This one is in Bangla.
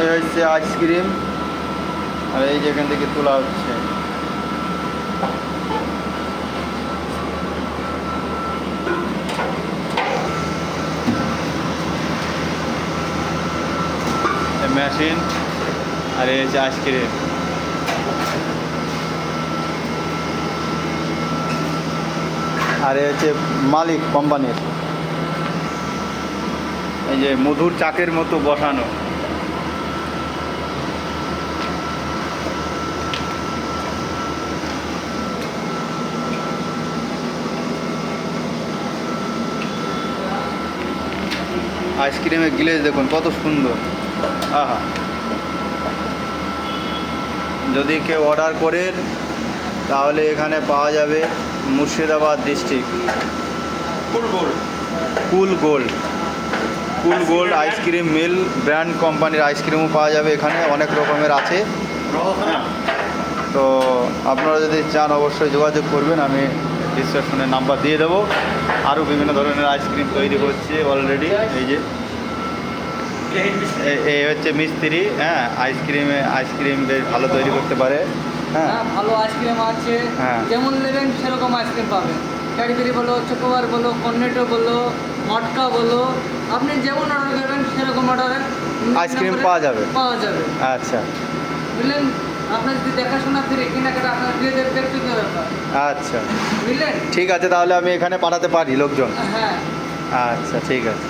এই হচ্ছে আইসক্রিম, আর এই যে এখান থেকে তোলা হচ্ছে। মেশিন, আর এই হচ্ছে আইসক্রিম। আর এই হচ্ছে মালিক কোম্পানির, এই যে মধুর চাকের মতো বসানো। আইসক্রিমের গ্লেজ দেখুন কত সুন্দর, আহা। যদি কেউ অর্ডার করেন তাহলে এখানে পাওয়া যাবে মুর্শিদাবাদ ডিস্ট্রিক্ট কুল গোল্ড আইসক্রিম মিল ব্র্যান্ড কোম্পানির আইসক্রিমও পাওয়া যাবে এখানে, অনেক রকমের আছে। তো আপনারা যদি চান অবশ্যই যোগাযোগ করবেন, আমি ডিসক্রিপশনে নাম্বার দিয়ে দেবো। আরও বিভিন্ন ধরনের আইসক্রিম তৈরি হচ্ছে অলরেডি। এই যে এই হচ্ছে মিস্ত্রি, হ্যাঁ, আইসক্রিম বেশ ভালো তৈরি করতে পারে। হ্যাঁ, ভালো আইসক্রিম আছে, হ্যাঁ, যেমন নেবেন সেরকম আইসক্রিম পাবেন। ক্যাডবেরি বলো, চকোবার বলো, কর্নেটো বলো, মটকা বলো, আপনি যেমন অর্ডার করবেন সেরকম অর্ডারের আইসক্রিম পাওয়া যাবে। আচ্ছা বুঝলেন, আপনার যদি দেখাশোনা ফিরে কেনাকাটা আপনার দিয়ে দেবে ব্যক্তিগত ব্যাপার। আচ্ছা, বুঝলেন, ঠিক আছে, তাহলে আমি এখানে পাঠাতে পারি লোকজন। হ্যাঁ, আচ্ছা, ঠিক আছে।